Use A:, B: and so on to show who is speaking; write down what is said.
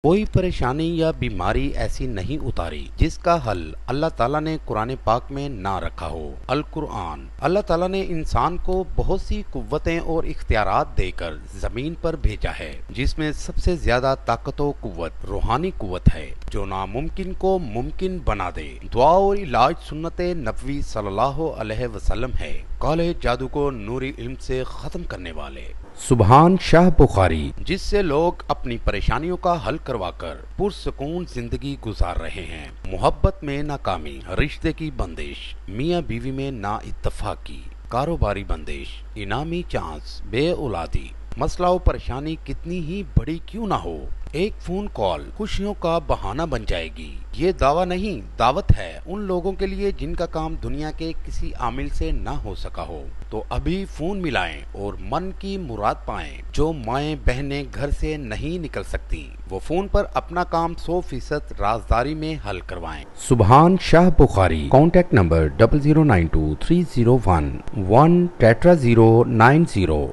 A: کوئی پریشانی یا بیماری ایسی نہیں اتاری جس کا حل اللہ تعالیٰ نے قرآن پاک میں نہ رکھا ہو۔ القرآن، اللہ تعالیٰ نے انسان کو بہت سی قوتیں اور اختیارات دے کر زمین پر بھیجا ہے، جس میں سب سے زیادہ طاقت و قوت روحانی قوت ہے جو ناممکن کو ممکن بنا دے۔ دعا اور علاج سنت نبوی صلی اللہ علیہ وسلم ہے، کالے جادو کو نوری علم سے ختم کرنے والے۔ سبحان شاہ بخاری، جس سے لوگ اپنی پریشانیوں کا حل کروا کر پرسکون زندگی گزار رہے ہیں۔ محبت میں ناکامی، رشتے کی بندش، میاں بیوی میں نا اتفاقی، کاروباری بندش، انعامی چانس، بے اولادی، مسئلہ و پریشانی کتنی ہی بڑی کیوں نہ ہو، ایک فون کال خوشیوں کا بہانہ بن جائے گی۔ یہ دعویٰ نہیں، دعوت ہے ان لوگوں کے لیے جن کا کام دنیا کے کسی عامل سے نہ ہو سکا ہو، تو ابھی فون ملائیں اور من کی مراد پائیں۔ جو مائیں بہنیں گھر سے نہیں نکل سکتی، وہ فون پر اپنا کام 100% رازداری میں حل کروائیں۔ سبحان شاہ بخاری، کانٹیکٹ نمبر 00923011 1 9090